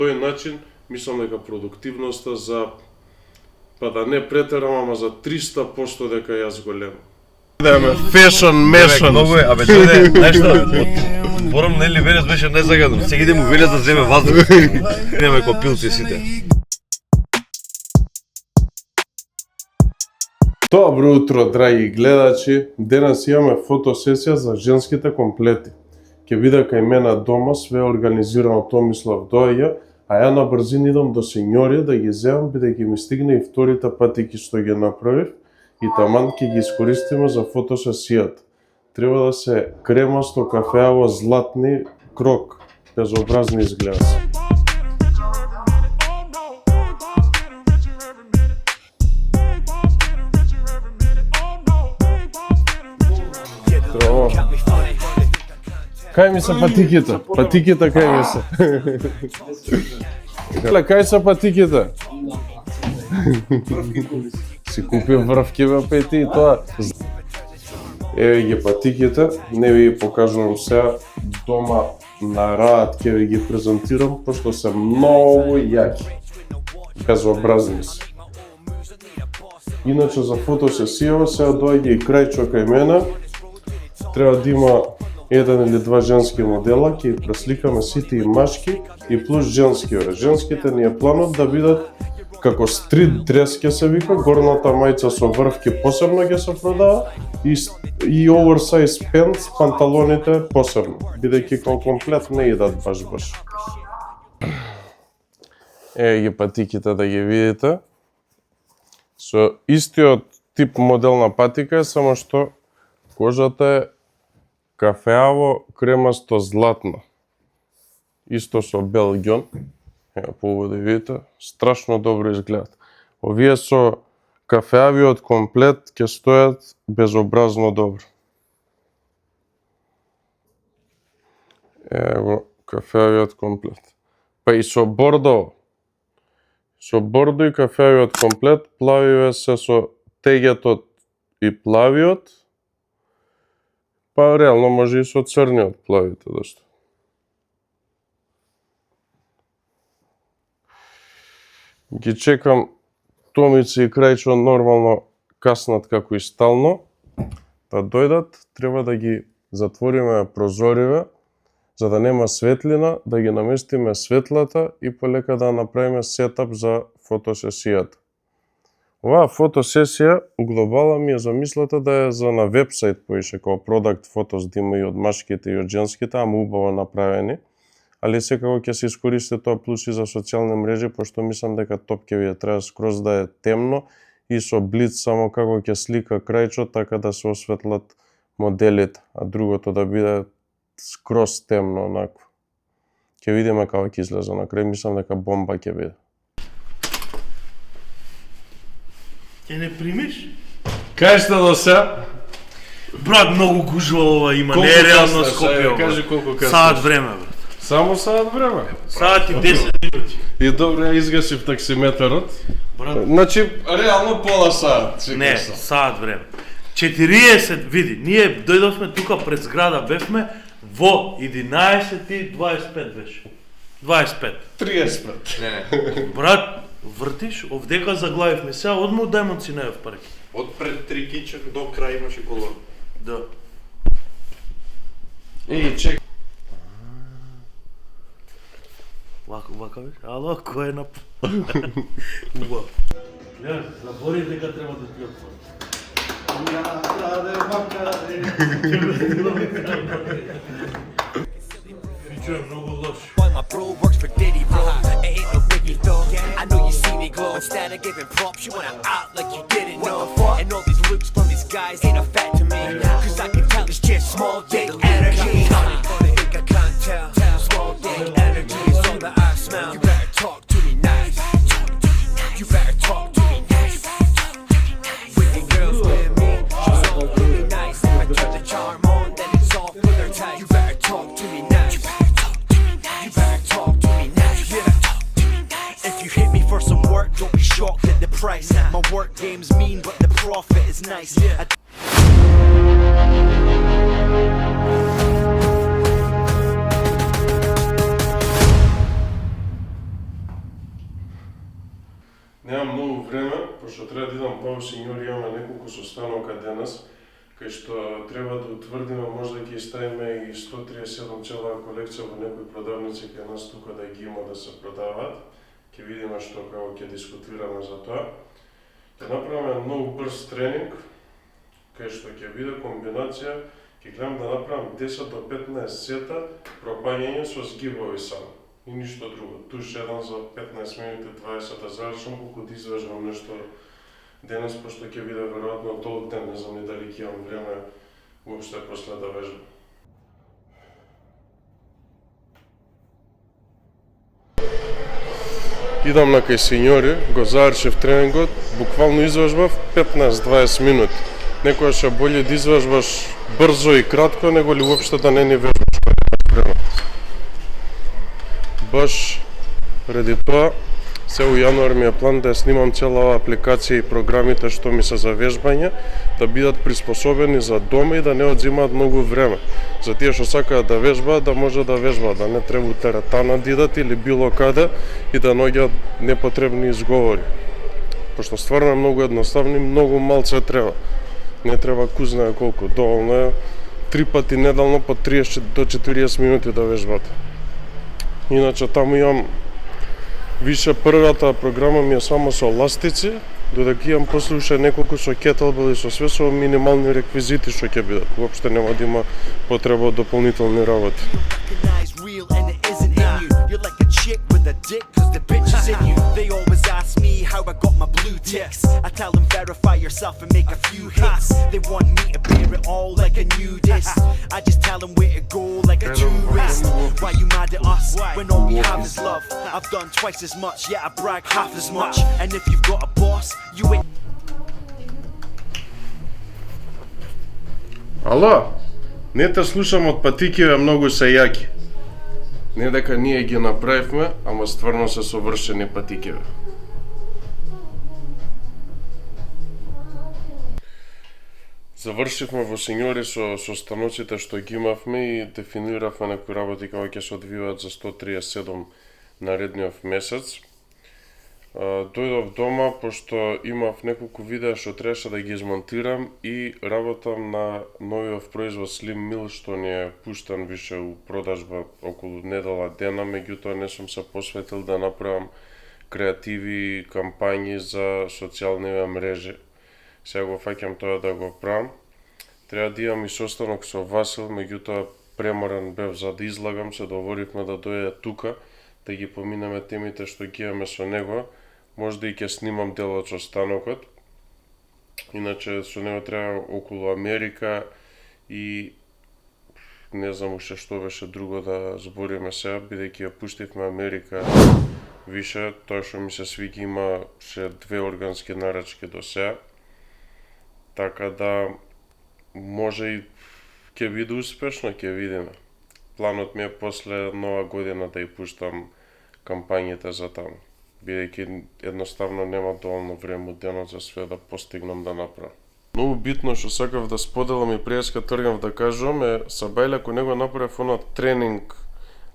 тој начин мислам дека продуктивноста за па да не претерам, ама за 300% дека јас голем. Идеме фешн мешн. Многу е, абе дојде, знаеш што? Борам нели Велес беше незагаден. Сега иде му Велес да земе ваздух. Идеме ко пилци сите. Добро утро, драги гледачи. Денес имаме фотосесија за женските комплети. Ќе биде кај мене дома, све организирано, Томислав доаѓа, а ја на брзин идам до сеньори да ги земам, бидејќи ми стигне и вторите патики што ги направив и таман ќе ги искористиме за фотосесијата. Треба да се кремасто, кафеаво, златни, крок, безобразни изгледа. Кај ми се патиките? Патиките кај ми се? Кај се патиките? Си купи врвки бе пети и тоа. Еве ги патиките, не ви ги покажувам сега, дома на раат ќе ви ги презентирам, пошто се многу јаки. Безобразни се. Иначе за фотосесија сега доаѓа и крајчо кај мене. Треба да има еден или два женски модела, ќе ги пресликаме сите и машки и плюс женски. Женските ни е планот да бидат како стрит дрес ќе се вика, горната мајца со врвки посебно ќе се продава и оверсайз пенц, панталоните посебно, бидејќи као комплет не идат баш. Еве ги патиките да ги видите. Со истиот тип модел на патика, само што кожата е кафеаво, кремасто, златно. Исто со белгјон. Ево по да видите, страшно добро изгледат. Овие со кафеавиот комплет ќе стојат безобразно добро. Ево кафеавиот комплет. Па и со бордо. Со бордо и кафеавиот комплет, плавиве се со тегетот и плавиот. Па реално може и со црниот плавите да што. Ги чекам Томици и Крајчо нормално каснат како и стално. Да дојдат, треба да ги затвориме прозориве, за да нема светлина, да ги наместиме светлата и полека да направиме сетап за фотосесијата. Оваа фотосесија глобала ми е замислата да е за на вебсайт поише, како продакт фотос да има и од машките и од женските, ама убаво направени. Али секако ќе се искористи тоа плюс и за социјални мрежи, пошто мислам дека топкевија треба скроз да е темно и со блиц само како ќе слика Крајчо, така да се осветлат моделите, а другото да биде скроз темно онако. Ќе видиме како ќе излезе на крај, мислам дека бомба ќе биде. Ќе не примиш? Кај сте до сега? Брат, многу гужва ова има, не е реално Скопје. Кажи колку каснеш. Саат време, брат. Само саат време? Саат и 10 минути. И добре, ја изгасив таксиметарот. Брат, Значи, реално пола саат. не, саат време. 40, види, ние дојдовме тука пред зграда, бевме во 11:25 беше. 25. 35. Брат, вртиш, овдека заглавивме сега, одма од Дајмон Цинеев парк. Од пред Трикичак до крај имаше колон. Да. Чек. Вака беше? Ало, кој е на... Уба. Гледа, забори дека треба да ти отвори. Фичо е многу лош. My bro works for Diddy, bro. It ain't no biggie, though. I know you see me glow. Instead of giving props, you wanna act like you didn't know. And all these looks from these guys ain't a fact to me. Cause I can tell it's just small dick energy. Think I can't tell. Small dick energy is all that I smell. You better talk to me nice. You better talk to me nice. Wicked girls with me, she's all really nice. I turn the charm on, then it's off with her tight. You better talk to me nice. You better talk to me nice. Yeah. If you hit me for some work, don't be shocked at the price. My work game's mean, but the profit is nice. Немам многу време, пошто треба да идам па сеньори, имаме неколку состанока денес, кај што треба да утврдиме, може да ќе ставиме и 137 целава колекција во некои продавници кај нас тука да ги има да се продаваат. Ќе видиме што како ќе дискутираме за тоа. Ќе направиме многу брз тренинг, кај што ќе биде комбинација, ќе гледам да направам 10 до 15 сета пропаѓање со згибови само. И ништо друго. Туш еден за 15 минути, 20 да завршам, колку да извежбам нешто денес, пошто ќе биде веројатно толк ден, не знам ни дали ќе имам време уопште после да вежбам. Идам на кај сеньори, го завршив тренингот, буквално извежбав 15-20 минути. Некојаш е болje да извежбаш брзо и кратко, него ли уопште да не ни вежбаш кога немаш време. Баш ради тоа, се у јануар ми е план да ја снимам цела оваа апликација и програмите што ми се за вежбање, да бидат приспособени за дома и да не одзимаат многу време. За тие што сакаат да вежбаат, да може да вежбаат, да не треба у теретана да идат или било каде и да наоѓаат непотребни изговори. Пошто стварно е многу едноставно и многу малце треба. Не треба ку знае колку, доволно е 3 пати неделно по 30 до 40 минути да вежбате. Иначе таму имам више, првата програма ми е само со ластици, додека имам после уште неколку со кетелбел и со све со минимални реквизити што ќе бидат. Уопште нема да има потреба од дополнителни работи. Recognize real and it isn't in you. You're like a chick with a dick cause the bitch is in you. They always ask me how I got my blue ticks. I tell them verify yourself and make a few hits. They want me to bear it all like a new disc. I just tell them where to go like a tourist. Why you mad at us when all we have is love? I've done twice as much, yet I brag half as much. And if you've got a boss, you ain't. Ало, не те слушам од патикиве, многу се јаки. Не дека ние ги направивме, ама стварно се совршени патикиве. Завршивме во сеньори со станоците што ги имавме и дефиниравме некои работи како ќе се одвиваат за 137 наредниот месец. Дојдов дома, пошто имав неколку видеа што требаше да ги измонтирам и работам на новиот производ Slim Mill што ни е пуштан више у продажба околу недела дена, меѓутоа не сум се посветил да направам креативи и кампањи за социјални мрежи. Сега го фаќам тоа да го правам. Треба да имам и состанок со Васил, меѓутоа преморен бев за да излагам, се договоривме да дојде тука, да ги поминеме темите што ги имаме со него. Може да и ќе снимам делот со станокот. Иначе со него треба околу Америка и не знам уште што беше друго да збориме сега, бидејќи ја пуштивме Америка више, тоа што ми се свиѓа, има ше 2 органски нарачки до сега. Така да може и ќе биде успешно, ќе видиме. Планот ми е после нова година да ја пуштам кампањите за таму, бидејќи едноставно нема доволно време од денот за све да постигнам да направам. Многу битно што сакав да споделам и преска тргнав да кажам е Сабајле, ако него направив она тренинг,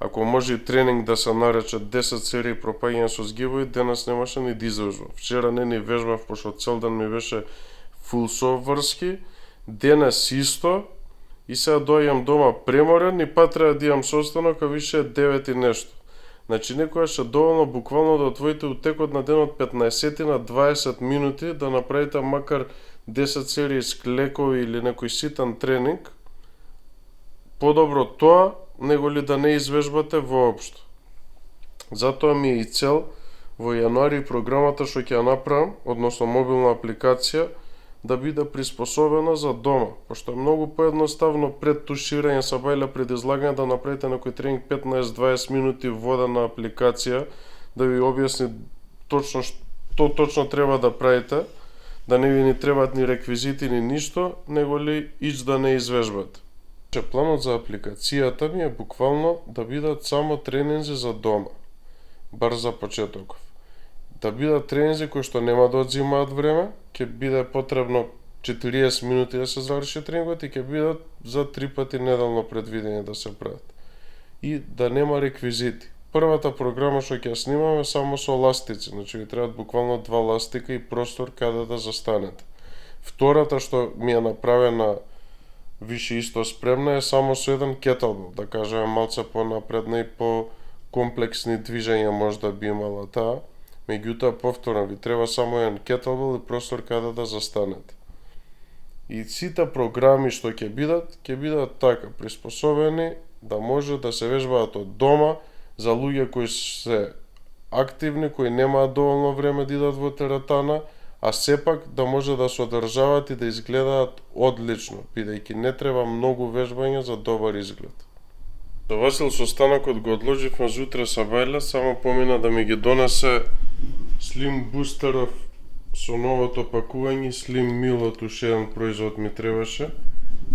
ако може и тренинг да се нарече 10 серии пропаѓање со згибови, денес немаше ни да извежбав. Вчера не ни вежбав, пошто цел ден ми беше фул соврски, денес исто, и сега доаѓам дома преморен и па треба да имам состанок, а више 9 и нешто. Значи некојаш е доволно буквално да отвоите у текот на денот 15 на 20 минути да направите макар 10 серии склекови или некој ситан тренинг. Подобро тоа, него ли да не извежбате воопшто. Затоа ми е и цел во јануари програмата што ќе ја направам, односно мобилна апликација, да биде приспособена за дома, пошто е многу поедноставно пред туширање Сабајле, пред излагање да направите некој тренинг 15-20 минути водена апликација, да ви објасни точно што точно треба да правите, да не ви ни требаат ни реквизити ни ништо, него ли ич да не извежбате. Планот за апликацијата ми е буквално да бидат само тренинзи за дома, бар за почетоков. Да бидат тренинзи кои што нема да одзимаат време, ќе биде потребно 40 минути да се заврши тренингот и ќе бидат за 3 пати неделно предвидени да се прават. И да нема реквизити. првата програма што ќе ја снимаме само со ластици, значи ви требаат буквално 2 ластика и простор каде да застанете. Втората што ми е направена више исто спремна е само со еден кеттлбел, да кажеме малце понапредна и по комплексни движења можда би имала таа. Меѓутоа, повторно, ви треба само еден кеттлбел и простор каде да застанете. И сите програми што ќе бидат така приспособени да може да се вежбаат од дома за луѓе кои се активни, кои немаат доволно време да идат во теретана, а сепак да може да се одржават и да изгледаат одлично, бидејќи не треба многу вежбање за добар изглед. До Васил со станокот го одложивме за утре сабајле, само помина да ми ги донесе Slim Boosterов со новото пакување, Slim Meal-от уште еден производ ми требаше,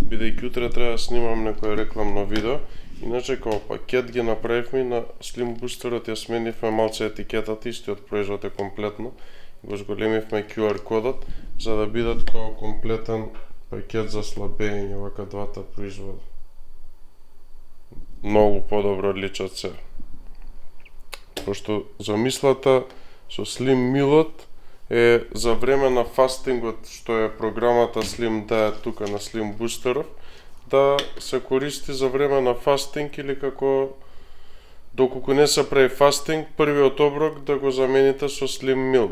бидејќи утре треба да снимам некој рекламно видео. Иначе као пакет ги направивме и на Slim Boosterот ја сменивме малце етикетата, истиот производ е комплетно. Го зголемивме QR кодот за да бидат као комплетен пакет за слабење вака двата производа. Многу подобро личат се. Пошто замислата со Slim Meal-от е за време на фастингот, што е програмата Slim Diet тука на Slim Boosterов, да се користи за време на фастинг или како доколку не се прави фастинг, првиот оброк да го замените со Slim Meal.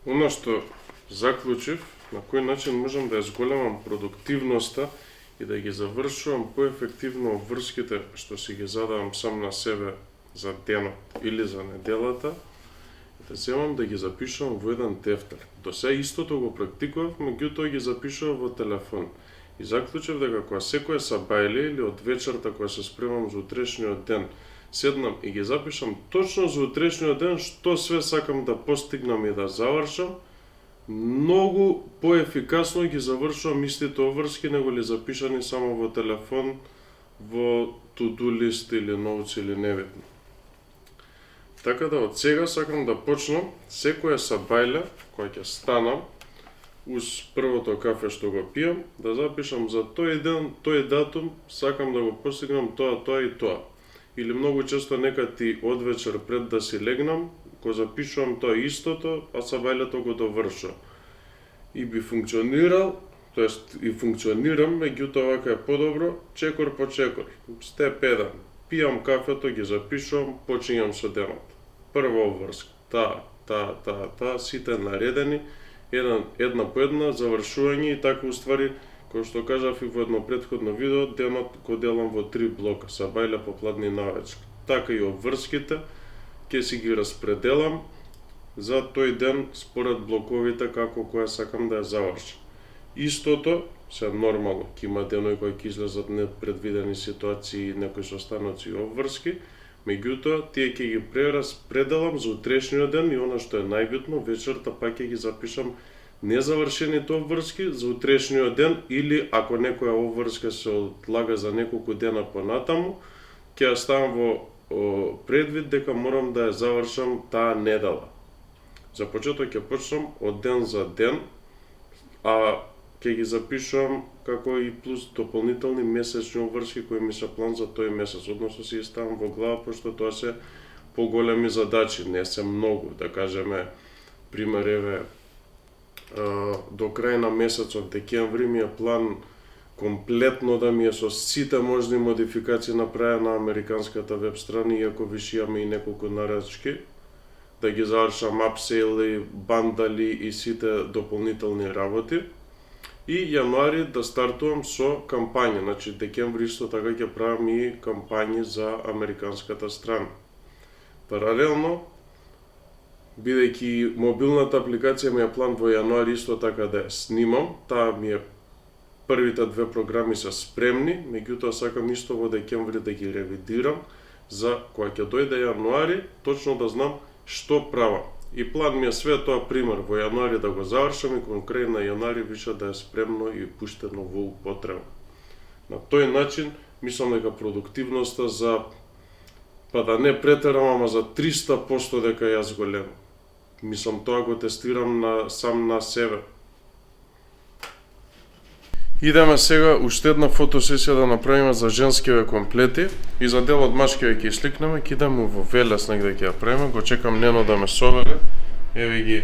Оно што заклучив, на кој начин можам да ја зголемам продуктивноста и да ги завршувам поефективно обврските што си ги задавам сам на себе за денот или за неделата, да земам да ги запишувам во еден тефтер. До сега истото го практикував, меѓутоа ги запишував во телефон. И заклучив дека кога секоја сабајле или од вечерта кога се спремам за утрешниот ден, седнам и ги запишам точно за утрешниот ден што све сакам да постигнам и да завршам, многу поефикасно ги завршувам истите обврски него ли запишани само во телефон, во to-do list или notes или небитно. Така да од сега сакам да почнам секоја сабајле која ќе станам уз првото кафе што го пијам, да запишам за тој ден, тој датум, сакам да го постигнам тоа и тоа. Или многу често нека ти одвечер пред да си легнам, го запишувам тоа истото, а сабајлето го довршувам. И би функционирал, тоест и функционирам, меѓутоа вака е подобро, чекор по чекор. Степ 1. Пијам кафето, ги запишувам, почињам со денот. Прва обврска, таа, сите наредени, една по една, завршување и така уствари, кој што кажав и во едно претходно видео, денот го делам во 3 блока, сабајле, попладне и навечер. Така и обврските, ќе си ги распределам за тој ден според блоковите како која сакам да ја завршам. Истото се нормално, ќе има денови кои ќе излезат непредвидени ситуации, некои состаноци и обврски, меѓутоа тие ќе ги прераспределам за утрешниот ден и она што е најбитно, вечерта пак ќе ги запишам незавршените обврски за утрешниот ден или ако некоја обврска се одлага за неколку дена понатаму, ќе ја ставам во предвид дека морам да ја завршам таа недела. За почеток ќе почнам од ден за ден, а ќе ги запишувам како и плюс дополнителни месечни обврски кои ми се план за тој месец, односно си ставам во глава, пошто тоа се поголеми задачи, не се многу, да кажеме, пример еве, до крај на месецот декември ми е план комплетно да ми е со сите можни модификации направена на американската веб страна, иако више имаме и неколку нарачки, да ги завршам апсейли, бандали и сите дополнителни работи. И јануари да стартувам со кампања, значи декември исто така ќе правам и кампањи за американската страна. Паралелно, бидејќи мобилната апликација ми е план во јануари исто така да ја снимам, таа ми е првите 2 програми се спремни, меѓутоа сакам исто во декември да ги ревидирам за кога ќе дојде јануари, точно да знам што правам. И план ми е све тоа пример во јануари да го завршам и кон крај на јануари више да е спремно и пуштено во употреба. На тој начин мислам дека продуктивноста за па да не претерам, ама за 300% дека јас го левам. Мислам, тоа го тестирам сам на себе. Идеме сега уште една фотосесија да направиме за женскиве комплети и за дел од машкиве ќе сликнеме, ќе идеме во Велес негде ќе ја правиме, го чекам Нено да ме совере. Еве ги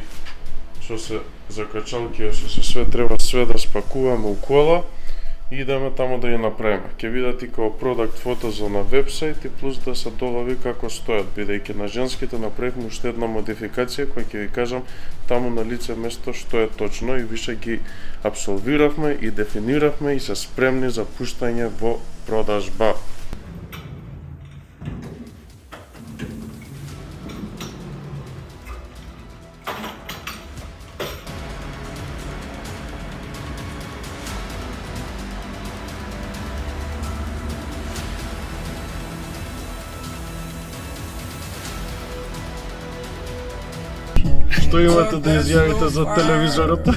што се закачалки, што се све треба све да спакуваме у кола и идеме таму да ја направиме. Ќе видат и као продакт фотозо на вебсайт и плюс да се долави како стојат, бидејќи на женските направивме уште една модификација која ќе ви кажам таму на лице место што е точно и више ги апсолвиравме и дефиниравме и се спремни за пуштање во продажба. Што имате да изјавите за телевизорот?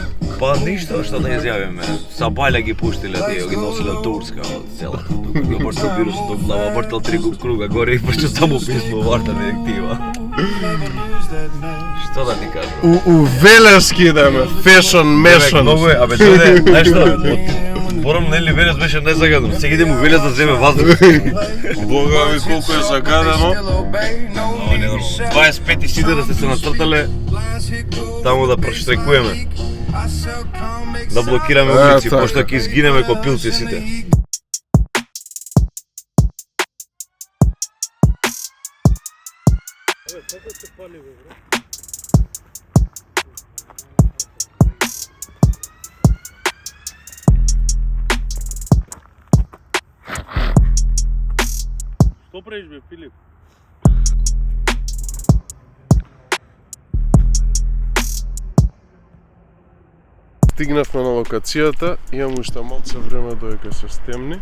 Па ништо, што да изјавиме. Са балја ги пуштиле тие, ги носиле од Турска, од цела. Го вртал вирусот од глава, вртал 3 круга горе и прче само писмо варта директива. Што да ти кажам? У Велески идеме, фешон, мешон. Многу е, абе дојде, знаеш што? Бором Нели Велес беше незагаден. Сега иде му Велес да земе воздух. Бога ми колку е загадено. 25 сиде да се нацртале таму да проштрекуваме. Да блокираме улици, пошто ќе изгинеме ко пилци сите. Што правиш бе, Филип? Стигнавме на локацијата, имам уште малце време додека се стемни.